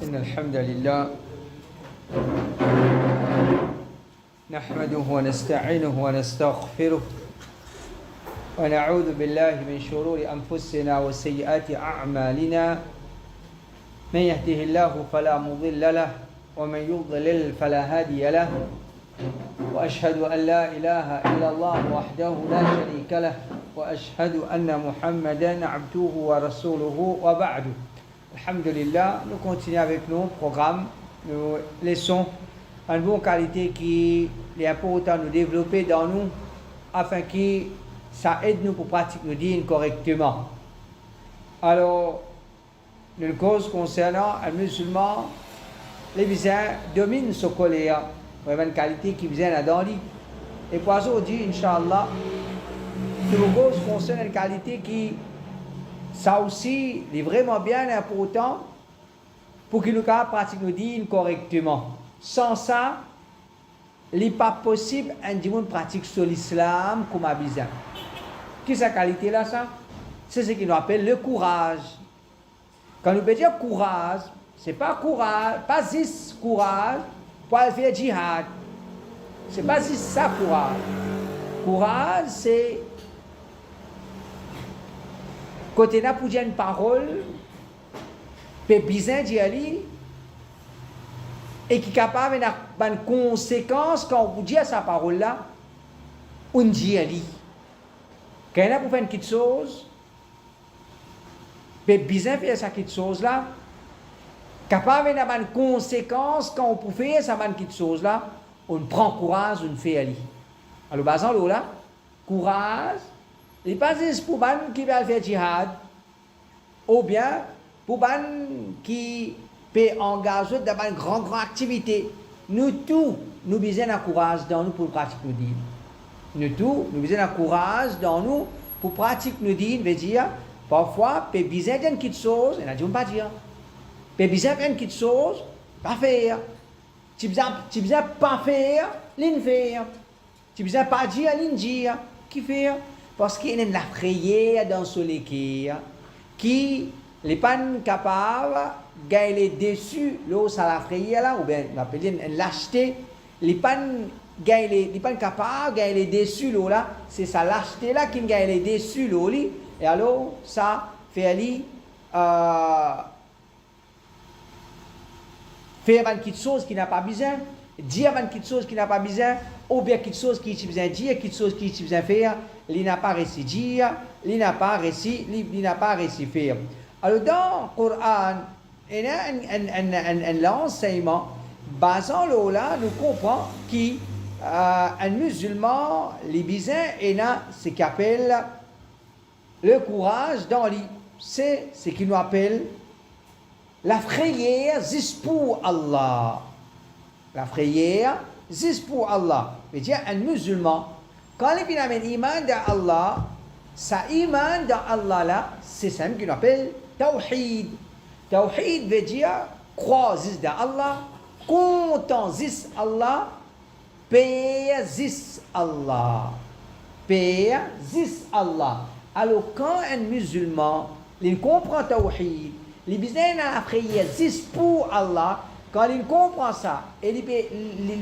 إن الحمد لله نحمده ونستعينه ونستغفره ونعوذ بالله من شرور أنفسنا وسيئات أعمالنا من يهده الله فلا مضل له ومن يضلل فلا هادي له وأشهد أن لا إله إلا الله وحده لا شريك له وأشهد أن محمدا عبده ورسوله وبعد. Alhamdulillah, nous continuons avec nos programmes, nos leçons en bonne qualité qui est important de nous développer dans nous afin que ça aide nous pour pratiquer nos dînes correctement. Alors, une cause concernant un musulman, les visins dominent ce colère, vraiment une qualité qui vient dans lui. Et pour aujourd'hui, Inch'Allah, une cause concernant une qualité qui ça aussi est vraiment bien important pour que nous pratiquions nos dînes correctement. Sans ça, il n'est pas possible que pratique sur l'islam comme à besoin. Qu'est-ce que cette qualité-là, ça? C'est ce qu'on appelle le courage. Quand nous dire courage, ce n'est pas courage, pas juste courage pour aller faire djihad. Ce n'est pas juste ça, courage. Courage, c'est côté n'a pour dire une parole, peut bien d'y aller, et qui est capable d'avoir une conséquence quand on vous dit sa parole là, on dit aller. Quand on a pour faire quelque chose, peut bien faire ça quelque chose là, capable d'avoir une conséquence quand on peut faire ça quelque chose là, on prend courage, on fait aller. Alors, basant là, courage. Il n'est pas juste pour les qui veulent faire djihad, ou bien pour les qui peuvent engager dans une grande activité. Nous tous, nous besoin d'un courage dans nous pour pratiquer nos dînes. Nous tous, nous besoin d'un courage dans nous pour pratiquer nos dînes. Veut dire, parfois, peut besoin d'une petite chose, et on ne pas dire. Peut besoin d'une petite chose, pas faire. Tu besoin pas faire, l'in faire. Tu besoin pas dire, l'in dire. Qui fait? Parce qu'il y a une prière dans ce cœur qui n'est pas capable de gagner dessus, là, ça la prière là, ou bien on appelle une lâcheté, il n'est pas capable de gagner dessus, là, c'est sa lâcheté là qui gagne dessus, là, et alors ça fait aller faire une petite chose qui n'a pas besoin, dire une petite chose qui n'a pas besoin, ou bien quelque chose qui a besoin de dire, quelque chose qui a besoin de faire, il n'a pas réussi dire, il n'a pas réussi faire. Alors dans le Coran, il y a un enseignement basant là, nous comprenons qu'un musulman, les besoins, il a ce qu'il appelle le courage dans lui. C'est ce qu'il nous appelle la prière juste pour Allah. La prière juste pour Allah. C'est-à-dire un musulman, quand il vient avec l'iman d'Allah, sa iman d'Allah là, c'est ça qu'on appelle tawhid. Tawhid veut dire croire juste d'Allah, content juste Allah, paix juste Allah. Paix juste Allah. Alors quand un musulman, il comprend tawhid, il besoin de la prière juste pour Allah, quand il comprend ça, et il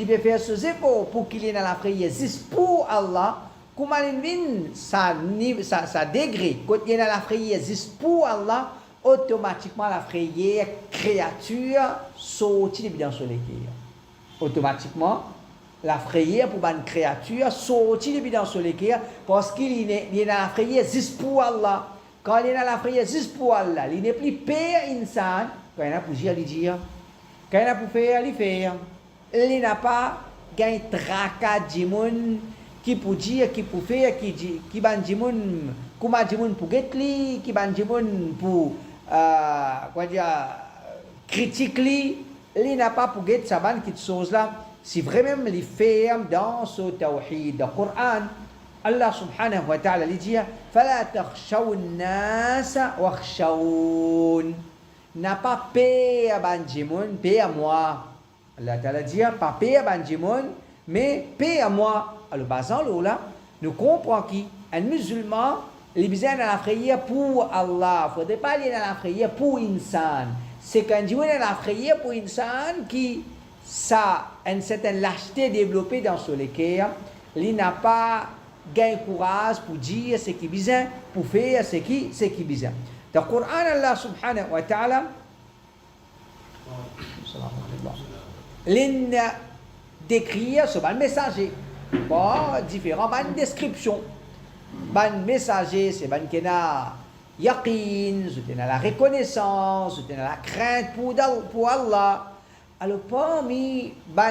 peut faire ses efforts pour qu'il ait dans la prière juste pour Allah, comment il vient sa degré, quand il est dans la prière juste pour Allah, automatiquement la prière créature sortit dans ce cœur. Automatiquement, la prière pour une créature sortit dans ce cœur parce qu'il est dans la prière juste pour Allah. Quand il est dans la prière juste pour Allah, il n'est plus père insan, quand il a pour dire. Quand il a pour faire, il fait. Il n'a pas gagné tracas de monde qui peut dire, qui peut faire, qui ban de monde, comment de monde pour guetter, qui ban de monde pour critiquer. Il n'a pas pour guetter ça ban quelque chose là. Si vraiment il fait dans ce tawhid, dans le Coran, Allah subhanahu wa ta'ala dit فَلَا تَخْشَوُا النَّاسَ وَخْشَوُونَ. N'a pas paix à Banjimoun, paix à moi. Allah Ta'ala dit, pas paix à Banjimoun, mais paix à moi. Alors, basant là, nous comprenons qu'un musulman, il a besoin de la prière pour Allah. Il ne faudrait pas aller dans la prière pour insan. c'est quand Dieu est la prière pour une personne qui a une certaine lâcheté développée dans son cœur, il n'a pas gain courage pour dire ce qui est besoin, pour faire ce qui est besoin. Dans le Coran, Allah subhanahu wa ta'ala, il décrit ce messager. Bon, différents descriptions. Le messager, c'est qui a yaqin, c'est la reconnaissance, c'est la crainte pour Allah. Alors, parmi les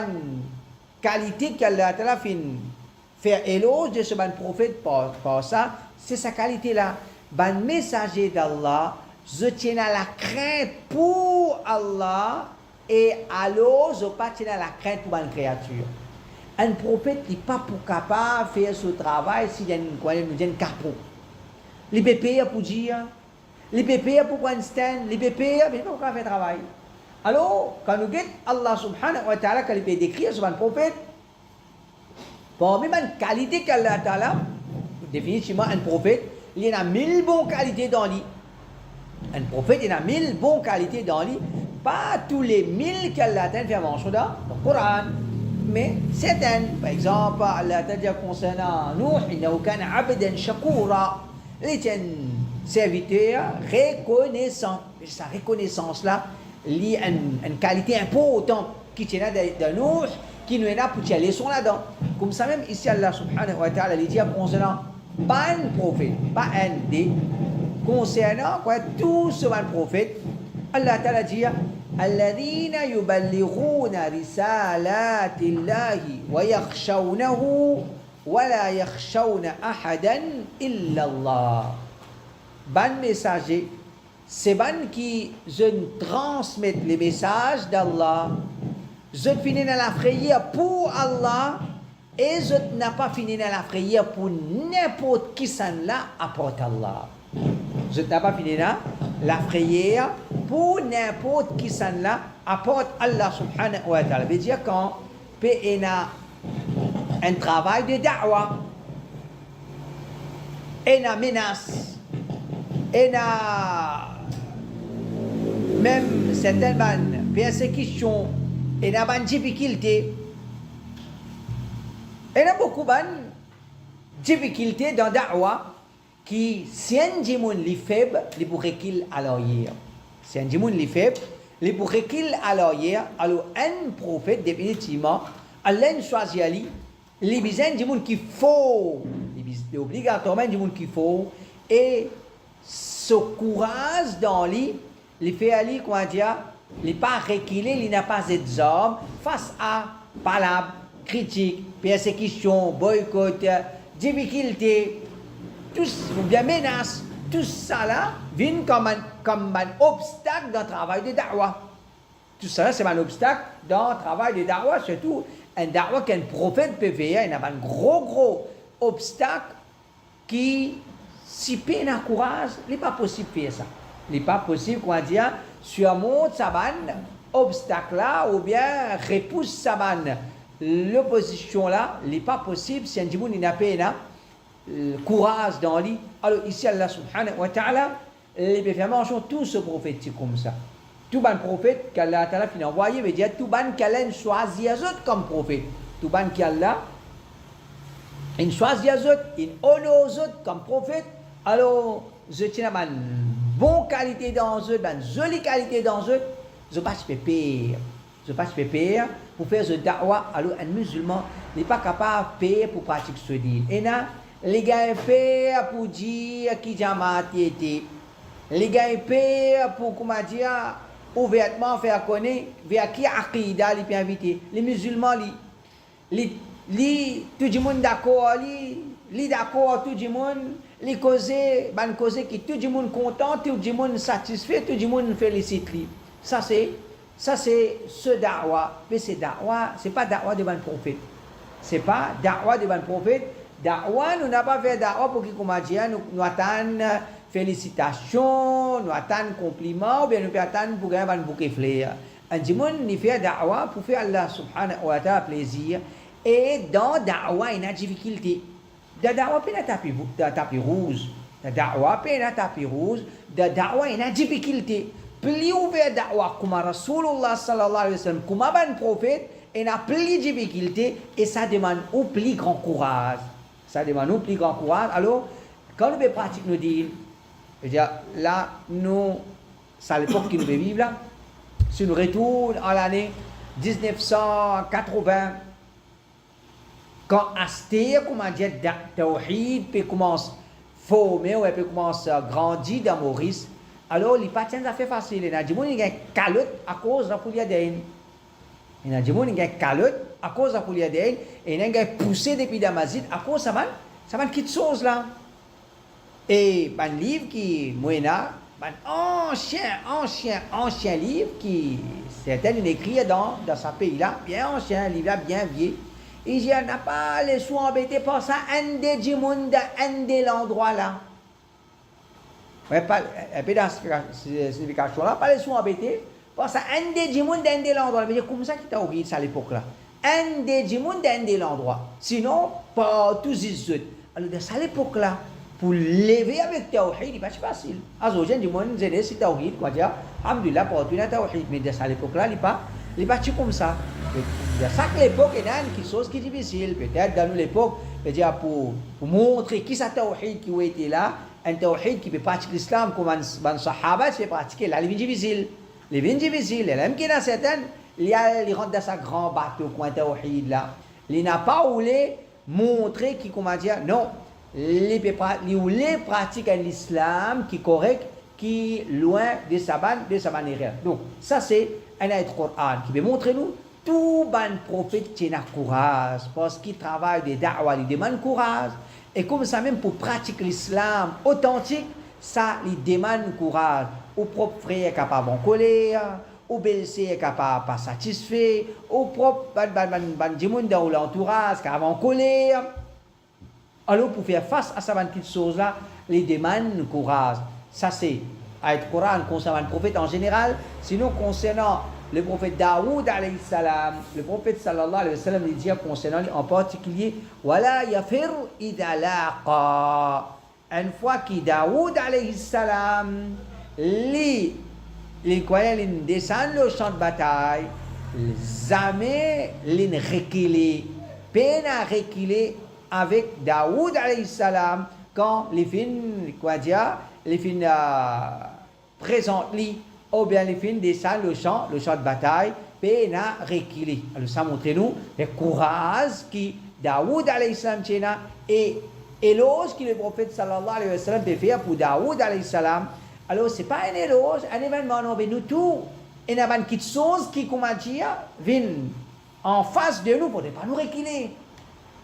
qualités qu'Allah a fait éloge de ce prophète par ça, c'est sa qualité-là. Le messager d'Allah, je tiens à la crainte pour Allah et alors je pas tiens à la crainte pour une créature. Un prophète n'est pas pour capable de faire ce travail s'il y a un capot. Les bébés pour dire, les bébés pour Winston, les bébés pour faire le travail. Alors, quand nous regardons Allah subhanahu wa ta'ala, quand il peut décrire sur un prophète, parmi les qualités qu'Allah ta'ala, définitivement un prophète, il y a 1000 bonnes qualités dans lui. Un prophète, il y a 1000 bonnes qualités dans lui. Pas tous les 1000 qu'Allah ta'ala fait mention dans le Coran. Mais certaines, par exemple, Allah t'a dit concernant Nuh, innahu kana abdan shakura. Il est un serviteur reconnaissant. Et sa reconnaissance-là, il y a une qualité importante qui tient de Nuh, qui nous est là pour tirer les leçons là-dedans. Comme ça même, ici, Allah subhanahu wa ta'ala, il dit concernant pas un prophète, pas un des, concernant quoi, tout ce prophète, Allah ta'ala dit الذين يبلغون رسالات الله ويخشونه ولا يخشون أحدا إلا الله. Ban messager, c'est ban qui je transmettent les messages d'Allah. Je finis dans la prière pour Allah et je n'ai pas fini dans la prière pour n'importe qui s'en là apporte Allah. Je n'ai pas fini là la prière pour n'importe qui s'en là apporte Allah subhanahu wa ta'ala. Veut dire quand il y a un travail de da'wah, il y a menace, il y a même certaines persécutions, il y a des difficultés. Il y a beaucoup de difficultés dans la da'wah qui, si un djimoun est faible, il pourrait qu'il à l'arrière. Si un djimoun est faible, il pourrait qu'il à l'arrière. Alors, un prophète, définitivement, Allah choisit Ali, il y a un djimoun qu'il faut, il est obligatoirement un djimoun qu'il faut, et ce courage dans lui, il fait Ali, comment dire, il n'est pas reculé, il n'a pas d'armes face à palabres, critiques, persécutions, boycott, difficultés, ou bien menaces, tout ça là vient comme un obstacle dans le travail de da'wah. Tout ça là, c'est un obstacle dans le travail de da'wah, surtout un da'wah qu'un prophète peut faire. Il y a un gros obstacle qui, si peine à courage, il n'est pas possible de faire ça. Il n'est pas possible, comment dire, surmonter ça obstacle là, ou bien repousse ça l'opposition là, il n'est pas possible si un djimoun n'a pas courage dans lui. Alors ici Allah subhanahu wa ta'ala, il peut faire mention tout ce prophète comme ça. Tout ban prophète qu'Allah ta'ala finit envoyé, veut dire tout ban qu'Allah choisit les autres comme prophète. Tout ban qu'Allah il choisit les autres, il honore les autres comme prophète. Alors je tiens à une bonne qualité dans eux, une jolie qualité dans eux, je ne passe pas pire. Je ne passe pas pire pour faire ce da'wah. Alors un musulman n'est pas capable de payer pour pratiquer ce din. Et là, les gars paient pour dire qui jamaat était. Les gars paient pour, comment dire, ouvertement faire connaître vers qui aqida les peut inviter. Les musulmans, tout le monde d'accord, les d'accord, tout le monde, les causer, qui tout le monde content, tout le monde satisfait, tout le monde félicite. Ça c'est ce da'wah. Mais c'est da'wah, c'est pas da'wah devant le prophète. C'est pas da'wah devant le prophète. Da'wah, nous n'avons pas fait da'wah pour qu'il nous attendons félicitations, nous attendons compliments, ou bien nous attendons pour gagner un bouquet de fleurs. Un djimoun, il fait da'wah pour faire Allah subhanahu wa ta'ala plaisir. Et dans da'wah, il y a des difficultés. Dans da'wah, il y a tapis rouge. Dans da'wah, il y a tapis rouge. Dans da'wah, il y a des difficultés. plus ouvert da'wah comme Rasulullah sallallahu alayhi wa sallam, comme un prophète, et n'a plus de difficultés, et ça demande au plus grand courage. Ça demande au plus grand courage. Alors, quand nous pratiquons nos dînes, là, nous, c'est l'époque que nous vivons là. Si nous retournons à l'année 1980, quand Asté, comment dire, Tawhid peut commencer à former, ou peut commencer à grandir dans Maurice, alors les patients ça fait facile. Il y a des gens qui ont calotte à cause de la polyadène. Il y a des gens qui ont calotte à cause de la polyadène, et il y a des gens poussé depuis Damazid à cause de ça. Ça va quitter chose là. Et un livre qui moyena, un ancien livre qui certains écrit dans ce pays-là, bien ancien, livre là, bien vieux. Il dit, n'a pas les soins embêtés par ça, un des gens un de l'endroit là. Ouais, pas, un peu dans cette signification là, pas les soins embêtés par ça, un des gens un de l'endroit. Mais c'est comme ça qu'il t'a oublié ça à l'époque là. Un des gens un de l'endroit. Sinon, pas tous les autres. Alors, dans ça à l'époque là, pour lever avec Tawhid, c'est pas facile. Alors, j'ai dit, moi, j'ai dit, Tawhid, quoi dire, Alhamdulillah, pour tout le Tawhid. Mais dans ça à l'époque là, il pas comme ça. Dans chaque époque, il y a quelque chose qui est difficile. Peut-être dans l'époque, pour montrer qui c'est Tawhid qui a été là, un Tawhid qui peut pratiquer l'islam comme un Sahaba, c'est pratiquer là, il est difficile. Il est difficile. Et même qu'il y en a certains, il rentre dans sa grand bateau, coin Tawhid là. Il n'a pas voulu montrer qui, comment dire, non. Il voulait pratiquer l'islam qui est correct, qui est loin de sa manière. Donc, ça c'est un ayat Coran qui veut montrer nous tout bon prophète qui a courage parce qu'il travaille des da'wah, il demande courage. Et comme ça même pour pratiquer l'islam authentique, ça il demande courage. Au propre frère est capable en colère, au belle-sœur est capable pas satisfait, au propre ban dans l'entourage qui est en colère. Alors pour faire face à cette petite chose-là, les demande courage. Ça c'est ayat Coran concernant le prophète en général. Sinon concernant le prophète Daoud alayhi salam, le prophète sallallahu alayhi wa sallam, il dit concernant lui en particulier, wala yafir idha laqa. Une fois que Daoud alayhi salam, les croyants descendent le champ de bataille, jamais les reculer, peine à reculer avec Daoud alayhi salam quand les films, quoi dire, les films présentent lui. Ou bien les films descendent le champ de bataille, peine à reculer. Alors ça montre nous le courage qui Daoud alayhi salam tient et éloge que le prophète sallallahu alayhi wa sallam peut faire pour Daoud alayhi salam. Alors c'est pas un éloge, un événement, non, mais nous tous, il y a une petite chose qui, comment dire, vient en face de nous, il ne faudrait pas nous reculer. Il ne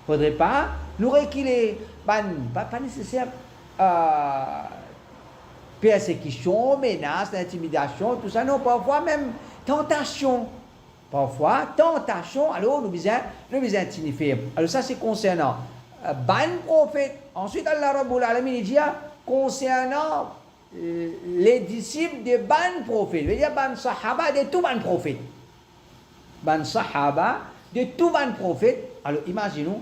faudrait pas nous reculer. Pas nécessaire. Persécution, menace, intimidation, tout ça, non, parfois même tentation. Parfois, tentation, alors nous besoin signifier. Alors ça c'est concernant ban prophète. Ensuite, Allah Rabbul Alamin dit concernant les disciples de ban prophète. Il veut dire ban sahaba de tout ban prophète. Ban sahaba de tout ban prophète. Alors imaginons,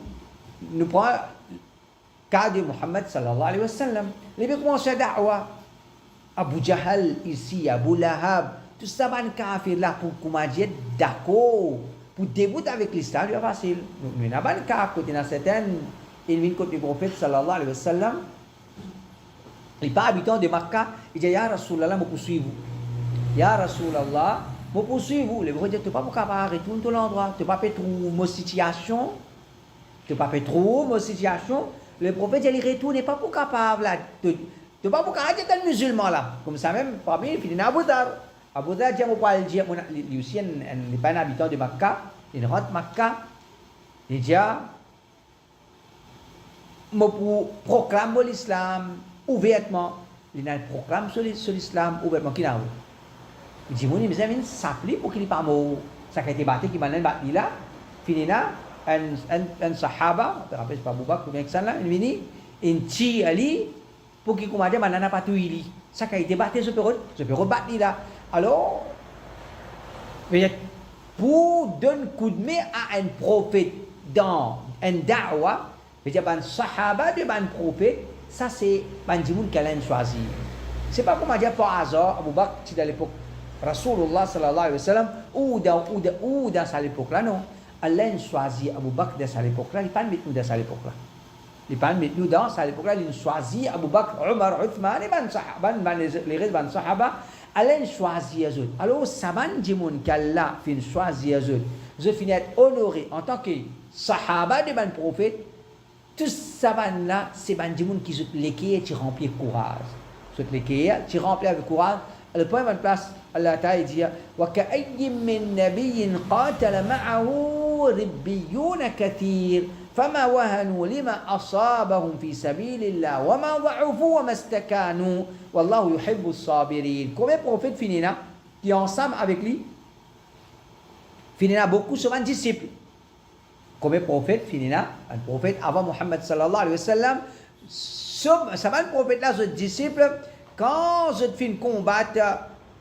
nous prenons le cas de Muhammad sallallahu alayhi wa sallam. Il veut commencer la da'wah. Abu Jahal ici, Abu Lahab, tout ça, ban kafir là pour comment dire d'accord, pour débuter avec l'islam, c'est facile. Nous n'avons pas de cas côté dans certaines, il vient côté du prophète sallallahu alayhi wa sallam, les pas habitants de Makkah, il dit ya Rasulallah, me poursuivez-vous. Ya Rasulallah, me poursuivez-vous. Le prophète dit tu pas pour capable retourner tout l'endroit, tu pas peut trouver ma situation, tu pas peut trouver ma situation. Le prophète il retourne pas pour capable là. Tu ne peux pas être un musulman là. Comme ça même, parmi les filles Abu Dhar. Abu Dhar dit, lui aussi, il n'est pas un habitant de Makkah. Il rentre Makkah. Il dit, je proclame l'islam ouvertement. Il proclame sur l'islam ouvertement. Il dit, mes amis, ça plaît pour qu'il n'y ait pas mort. Ça a été battu, qui m'a battu là. Fini là, un sahaba, je ne me rappelle pas Abu Bakr ou bien que ça là, il vient, il tire Ali. Pour qu'il commence à mana pas tout il ça qui a été battu je peux rebattre là alors pour donner coup de main à un prophète dans un da'wah veut dire un sahaba de un prophète ça c'est un djimoun qu'elle a choisi c'est pas comment dire par hasard Abu Bakr à l'époque Rasulullah sallallahu alayhi wa sallam, ou dans sa époque là, non. Allah choisit Abu Bakr dans sa époque là, il pas mettre nous dans sa époque là. Il pas mettre nous dans sa époque là, il choisit Abu Bakr, Omar, Uthman, et les restes ban sahaba, Allah choisit eux autres. Alors, ça va dire qu'Allah fin choisir eux autres. Je finis être honoré en tant que sahaba de ban prophète. Tout ça là, c'est ban dire qui sont les qui remplit de courage. Sont les qui remplit avec courage. Le point de place, Allah Ta'ala dit وَكَأَيٍّ مِّن نَبِيٍّ قَاتَلَ مَعَهُ رِبِّيُّونَ كَثِيرٌ فَمَا وَهَنُوا لِمَا أَصَابَهُمْ فِي سَبِيلِ اللَّهِ وَمَا ضَعُفُوا وَمَا اسْتَكَانُوا وَاللَّهُ يُحِبُّ الصَّابِرِينَ. Combien de prophètes finissent qui ensemble avec lui finissent beaucoup sur un disciple. Combien de prophètes finissent un prophète avant Muhammad sallallahu alayhi wa sallam. Ça va le prophète là, ce disciple. Quand je finis combattre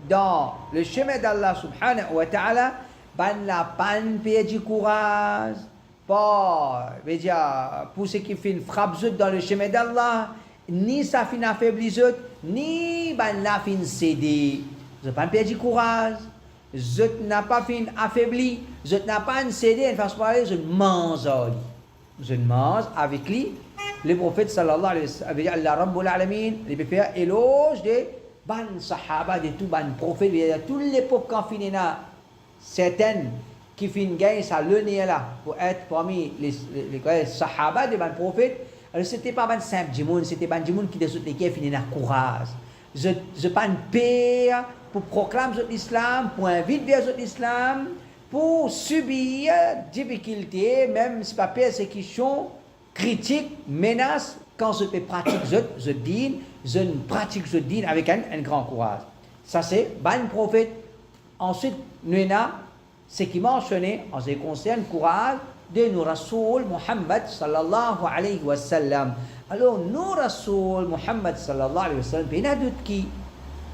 dans le chemin d'Allah subhanahu wa ta'ala, ban la panne du courage, pas, pour ceux qui finissent frappe dans le chemin d'Allah, ni ça finit affaiblir, ni ban la fin céder. Je pas du courage, je n'ai pas fin affaibli, je n'ai pas cédé, une façon parler, je mange. Je mange avec lui. Le prophète sallallahu alayhi wa sallam, veut Allah Rabbul Alamin, il peut faire éloge des ban sahaba, de tout ban prophète, de toute l'époque quand finit là, certaines qui finissent gagner sa l'année là, pour être parmi les sahaba de ban prophète, alors c'était pas ban simple djimoun, c'était ban djimoun qui dessus lesquels finit là courage. Je pas une paix pour proclamer l'islam, pour inviter vers l'islam, pour subir difficultés, même si pas persécution, critique, menace, quand je pratique je dîne, je pratique je dîne avec un grand courage. Ça c'est ban prophète. Ensuite, nous avons ce qui mentionné en ce qui concerne le courage de nos Rasoul Muhammad sallallahu alayhi wa sallam. Alors, nos Rasoul Muhammad sallallahu alayhi wa sallam, il y en a d'autres qui,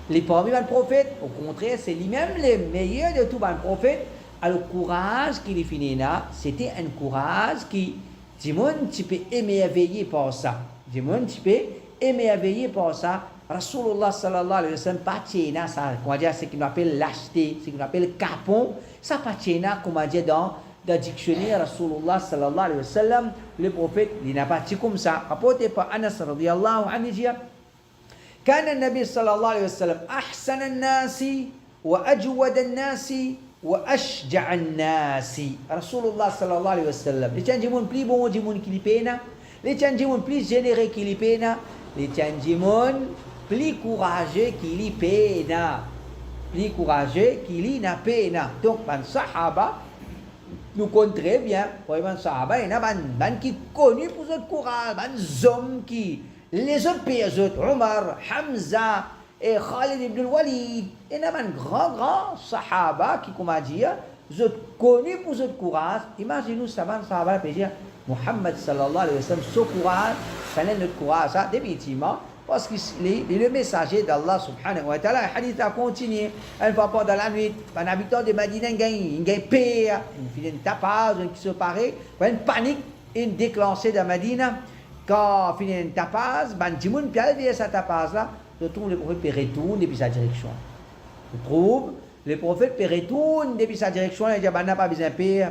les premiers ban prophètes, au contraire, c'est lui-même les meilleurs de tous ban prophètes. Alors, le courage qu'il est fini là, c'était un courage qui Dimon, tu peux émerveiller par ça. Dimon, tu peux émerveiller par ça. Rasulullah sallallahu alayhi wa sallam, pas tchéna, ça, comment dire, ce qu'on appelle lâcheté, ce qu'on appelle capon, ça pas tchéna, comment dire, dans le dictionnaire Rasulullah sallallahu alayhi wa sallam, le prophète, il n'a pas dit comme ça. Rapporté par Anas radiyallahu anhu, dit, كان النبي صلى الله عليه وسلم أحسن الناس وأجود الناس وأشجع الناس. رسول الله صلى الله عليه وسلم les tchandjimoun plus bon djimoun qui li pena, les tchandjimoun plus généreux qui li pena, les tchandjimoun plus courageux qui li pena, plus courageux qui li na pena. Donc ban sahaba nous connaissons très bien, pour les sahaba il y a ban qui connu pour ce courage, ban hommes qui les autres pays, Omar, Hamza et Khalid ibn Walid, il y a un grand sahaba qui, comment dire, je connu pour ce courage. Imaginez-nous, ça va, sahaba, peut dire, Muhammad sallallahu alayhi wa sallam, ce courage, ça n'est notre courage, ça, définitivement, parce qu'il est le messager d'Allah subhanahu wa ta'ala. Le hadith a continué, une fois pendant la nuit, un habitant de Madina, il gagne paix, il fait une tapage, qui se paraît, une panique, une déclenchée de Madina. Quand finit une tapage, ben Jimoun Pial vient sa tapage là, je trouve le prophète peut retourner depuis sa direction. Je trouve le prophète peut retourner depuis sa direction, il dit ben n'a pas besoin de paix,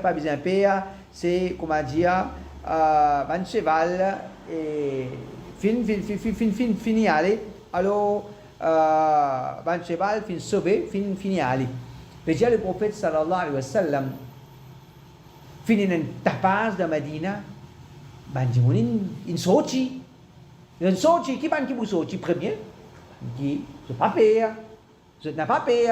c'est comment dire, ben cheval et fini aller. Alors ben cheval fin sauvé, fini aller. Déjà le prophète sallallahu alayhi wa sallam finit une tapage de Madina. Ben Jimoun in sorti qui ban qui vous sorti premier qui je pas payer je n'ai pas payé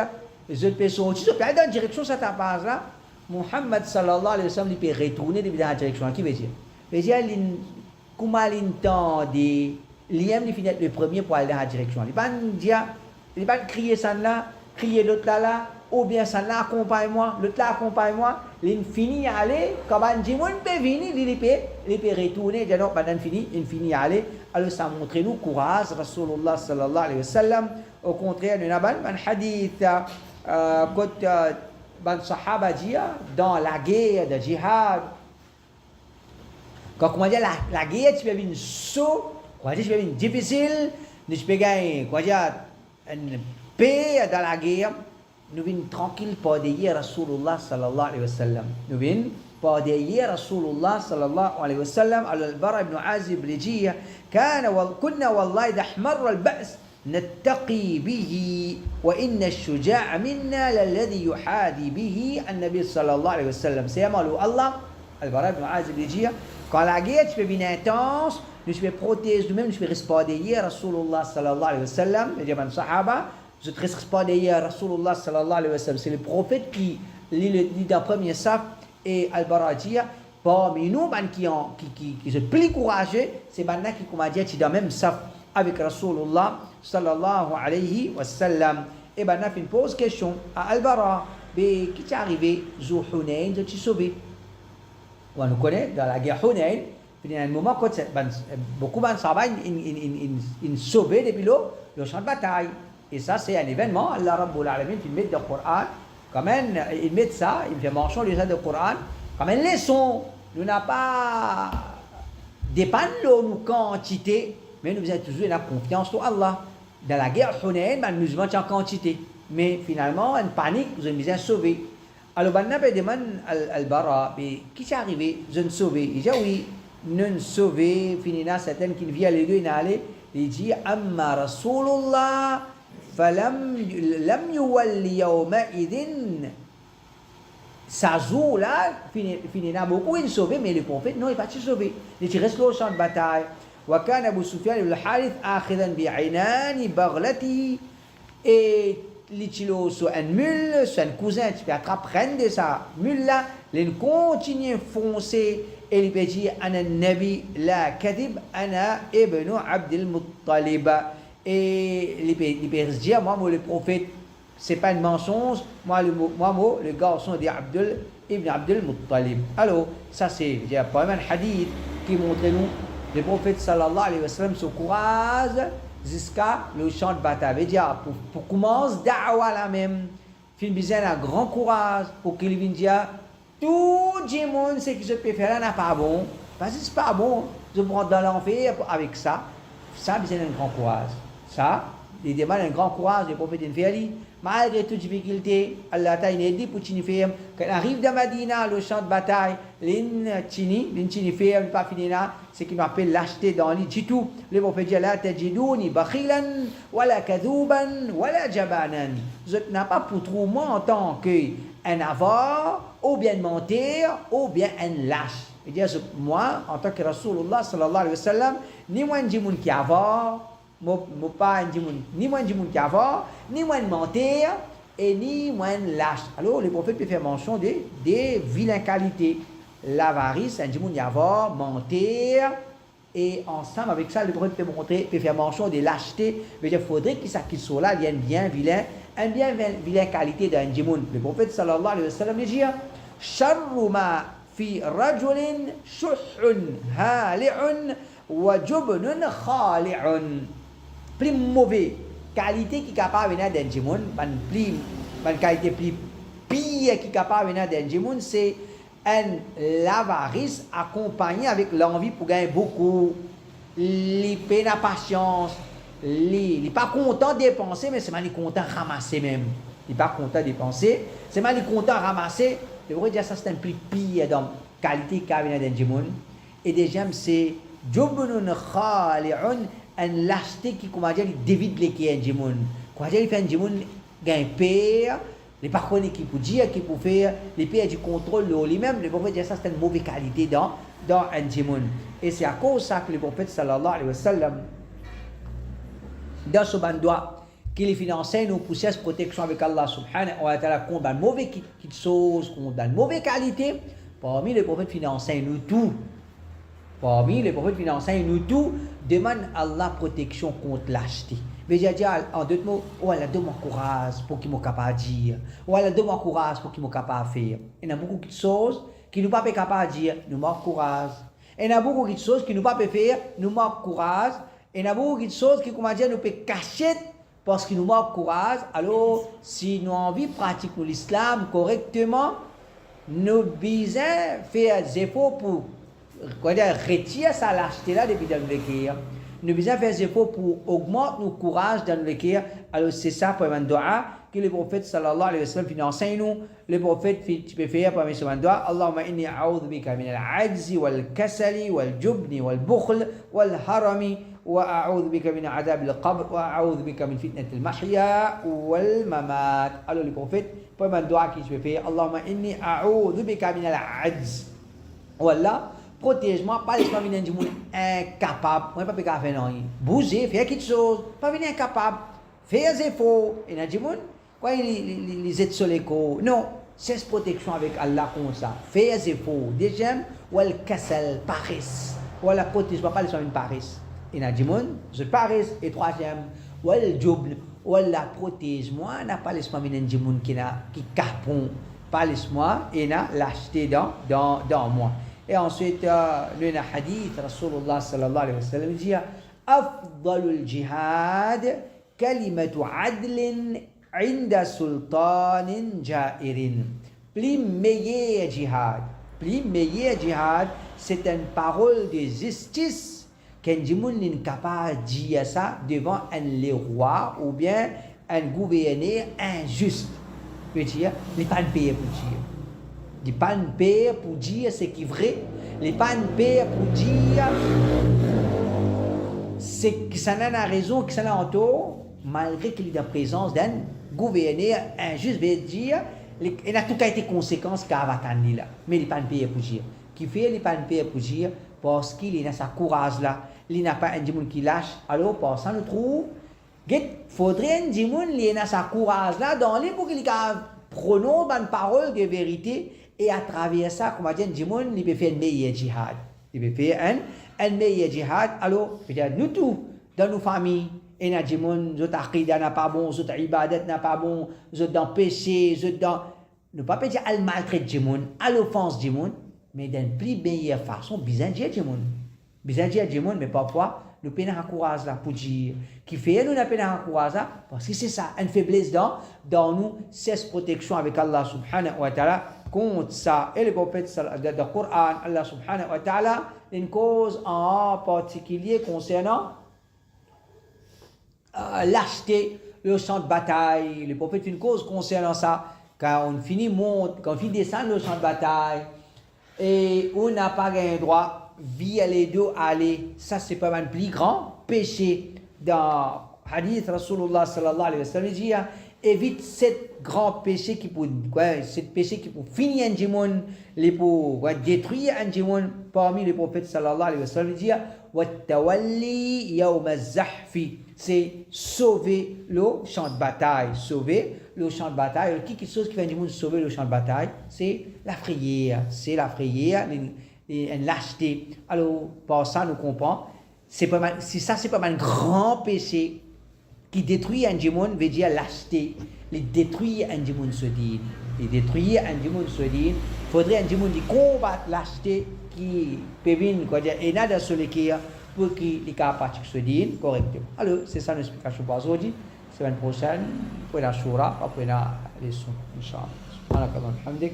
je peux sortir je peux aller dans la direction cette base là Muhammad sallallahu alayhi wa sallam il peut retourner dans la direction qui veut dire comment l'entendre l'IM il finit le premier pour aller dans la direction il va crier ça là crier l'autre là ou bien ça là accompagne-moi, l'autre là accompagne-moi, il finit à aller, quand on dit, on peut venir, il peut retourner, il donc, il finit à aller, alors ça montre nous courage, Rasulullah sallallahu alayhi wa sallam, au contraire, nous avons un hadith, quand ban sahaba dit, dans la guerre de jihad, quand on dit la guerre, tu peux venir saut, quand tu peux venir difficile, tu peux gagner, quand tu as une paix dans la guerre, nous venons tranquille pas derrière Rasulullah sallallahu alayhi wa sallam. Nous venons pas derrière Rasulullah sallallahu alayhi wa sallam. Al-Bara ibn Azib لجيه كنا والله إذا احمر البأس نتقي به وإن الشجاع منا للذي يحادي به النبي صلى الله عليه وسلم. C'est Allah, Al-Bara ibn Azib لجيه, quand la guerre tu peux venir intense, nous peux protéger nous-mêmes, nous peux responder hier Rasulullah sallallahu alayhi wa sallam, les diamants sahaba, je te responder hier Rasulullah sallallahu alayhi wa sallam. C'est le prophète qui lit dans le premier saf et Al-Bara dit, parmi nous, qui se plie courageux, c'est maintenant qui commence à dire, tu dans même saf avec Rasulullah sallallahu alayhi wa sallam. Et maintenant, il pose question à Al-Bara, mais qui t'est arrivé, Zou Hunayn, de t'y sauver? On nous connaît dans la guerre Hunayn, il y a un moment quand beaucoup de sahabas ils sauvaient depuis le champ de bataille. Et ça, c'est un événement. Allah Rabbul Alamin, il met dans le Coran, quand même, il met ça, il fait mention du Coran, comme une leçon. Nous n'avons pas dépend de nos quantités, mais nous avons toujours la confiance en Allah. Dans la guerre Hunayn, nous musulmans en quantité. Mais finalement, en panique, nous avons besoin de sauver. Alors, il demande Al-Bara, qui s'est arrivé? Je ne sauver. Il dit oui, nous sauver. Finina, certaines qui viennent les deux, il dit Amma Rasulullah, falam yuwalli yawma'idin. Ça joue là, finina beaucoup, il sauvé, mais le prophète, non, il n'est pas sauvé. Il reste au champ de bataille. وكان أبو سفيان بن الحارث آخذا بعنان بغلته. Et l'itilo sur une mule, sur un cousin, tu peux attraper de sa mule là, il continue à foncer et il peut dire Ana Nabi la kadib, Ana ibn Abdul Muttalib. Et il peut dire moi, le prophète, c'est pas un mensonge, moi, le garçon d'Abdul ibn Abdul Muttalib. Alors, ça c'est pas un hadith qui montre nous le prophète sallallahu alayhi wa sallam se courage jusqu'à le champ de bataille. Dire pour commencer da'wa la même, il besoin d'un grand courage pour qu'il vienne dire tout le monde ce que je peux faire là n'est pas bon. Parce que c'est pas bon, je prends dans l'enfer avec ça. Ça besoin d'un grand courage. Ça, il demande un grand courage le prophète Inferi. Malgré toute difficulté, Allah t'a aidé pour t'y faire. Quand on arrive dans Madina, le champ de bataille, l'intini faire, pas fini là, c'est qu'il m'appelle l'acheter dans l'ititou. Le prophète dit la tajidouni bakhilan, wala kadhuban, wala jabanan. Je n'ai pas pour trop moi en tant qu'un avare, ou bien menteur, ou bien un lâche. Il dit moi, en tant que Rasulullah sallallahu alayhi wa sallam, ni moi un moun qui avare, ni moins du monde qui avare, ni moins menteur et ni moins lâche. Alors, le prophète peut faire mention des vilaines qualités. L'avarice, un du monde qui avare, menteur, et ensemble avec ça, le prophète peut faire mention de lâcheté. Mais il faudrait qu'il soit là, il y a un bien vilain qualité d'un du monde. Le prophète sallallahu alayhi wa sallam dit Sharru ma fi rajulin shuhun hali'un wa jubnun khali'un. Plus mauvaise qualité qui est capable de venir d'un djimoun, une qualité plus pire qui est capable de venir d'un djimoun, c'est l'avarice accompagnée avec l'envie pour gagner beaucoup, les peines à patience, il n'est pas content de dépenser, mais c'est mal content de ramasser même. Il n'est pas content de dépenser, c'est mal content de ramasser. Je voudrais dire ça, c'est un plus pire dans la qualité qui est capable de venir d'un djimoun. Et deuxième, c'est jubnun khali'un. Un lâcheté qui, comment dire, il dévide les qui est un djimoun. Comment dire, il fait un djimoun, il a un père, les parcours qui peut dire, qui peut faire, les pères du contrôle de lui-même, le prophète dit ça, c'est une mauvaise qualité dans un djimoun. Et c'est à cause de ça que le prophète sallallahu alayhi wa sallam, dans ce bandois, qu'il finançait nous pousser à protection avec Allah subhanahu wa ta'ala contre une mauvaise chose, contre une mauvaise qualité. Parmi les prophètes finançait nous tout. Parmi les prophètes financiers, nous tous demandent Allah protection contre lâcheté. Mais j'ai dit en deux mots, oh Allah donne-moi courage pour qu'il soit capable de dire. Oh Allah donne-moi courage pour qu'il soit capable de faire. Il y a beaucoup de choses qui nous pas capable de dire, nous manque courage. Il y a beaucoup de choses qui nous pas faire, nous manque courage. Il y a beaucoup de choses qui comment dire nous peut cacher parce qu'il nous manque courage. Alors si nous avons envie de pratiquer l'islam correctement, nous besoin faire des efforts pour retirer sa lâcheté là depuis dans le cœur. Nous besoin faire des efforts pour augmenter nos courage dans le cœur. Alors c'est ça pour un doa que le prophète sallallahu alayhi wa sallam enseigne-nous. Le prophète, tu peux faire parmi ce doigt, Allahumma inni a'udhu bika min al-'ajzi wal-kasali wal-jubni wal-bukhl wal-harami wa a'udhu bika min adab al-qabr wa a'udhu bika min fitnat al-mahya wal-mamat. Alors le prophète, parmi un doigt qui tu peux faire, Allahumma inni a'udhu bika min al-'ajz. Voilà, protège-moi, pas laisse-moi venir du monde incapable. Moi, pas faire non. Bouger, faire quelque chose, pas venir incapable. Faire des efforts. Et dans le monde, quoi, les aides sur l'écho. Non, c'est protection avec Allah comme ça. Faire des efforts. Deuxième, ou le kassel, paresse. Ou la protège-moi, pas laisse-moi venir paresse. Et dans le monde, je paresse. Et troisième, ou le double, ou la protège-moi, n'a pas laisse-moi venir du monde qui capon. Pas laisse-moi, et n'a l'acheter dans moi. Et ensuite, le hadith, Rasulullah sallallahu alayhi wa sallam dit Afdalul jihad kalimatu adlin inda sultanin jairin. Plus meilleur jihad, c'est une parole de justice qu'un djimoun n'est capable de dire ça devant un roi ou bien un gouverneur injuste. Peut dire, il n'est pas payé pour dire. Il n'est pas payé pour dire ce qui est vrai. Il n'est pas payé pour dire que ça n'a pas raison, que ça n'a pas tort, malgré qu'il est en présence d'un gouverneur injuste. Veut dire, il a tout cas été conséquence qu'a attendre là. Mais il n'est pas payé pour dire. Qui fait, il n'est pas payé pour dire parce qu'il a sa courage là. Il n'a pas un démon qui lâche. Alors, pour ça, nous trouve. Il faudrait un démon qui a sa courage là dans les pour qu'il prononce une parole de vérité. Et à travers ça, comme on dit, il peut faire un meilleur djihad. Il peut faire un meilleur djihad. Alors, peut-être nous tous, dans nos familles, et dans le monde, notre aqidah n'a pas bon, notre ibadat n'a pas bon, notre dans péché, notre dans. Ne pas dire à maltraiter le monde, à l'offense du monde, mais d'une plus meilleure façon, bizarre dire le monde. Bizarre dire le monde, mais parfois, nous peinons un courage là pour dire. Qui fait, nous peinons un courage là, parce que c'est ça, une faiblesse dans nous, c'est protection avec Allah subhanahu wa ta'ala. Contre ça, et le prophète du Coran, Allah subhanahu wa ta'ala, une cause en particulier concernant l'acheter le champ de bataille. Le prophète une cause concernant ça. Quand on finit descendre le champ de bataille, et on n'a pas un droit, via les deux aller, ça c'est pas mal plus grand péché. Dans Hadith Rasulullah sallallahu alayhi wa sallam, dit évite cet grand péché qui peut finir un démon, pour détruire un démon. Parmi les prophètes sallallahu alayhi wa sallam, dit Wattawalli yawm az-zahfi, c'est sauver le champ de bataille. Sauver le champ de bataille. Quelque chose qui fait un démon sauver le champ de bataille, c'est la prière. C'est la prière, une lâcheté. Alors, par ça, nous comprenons. C'est pas mal un grand péché. Qui détruit un démon veut dire lâcheté. Les détruire un démon se dit. Il faudrait un démon qui combatte lâcheté qui peut venir, et nada sur les qui pour qu'il les capables se dire correctement. Alors, c'est ça l'explication pour aujourd'hui. Semaine prochaine, pour la shura, pour la leçon. Inch'Allah. Subhanakallah wa bihamdik.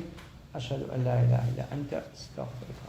Ashhadu an la ilaha illa anta astaghfiruka.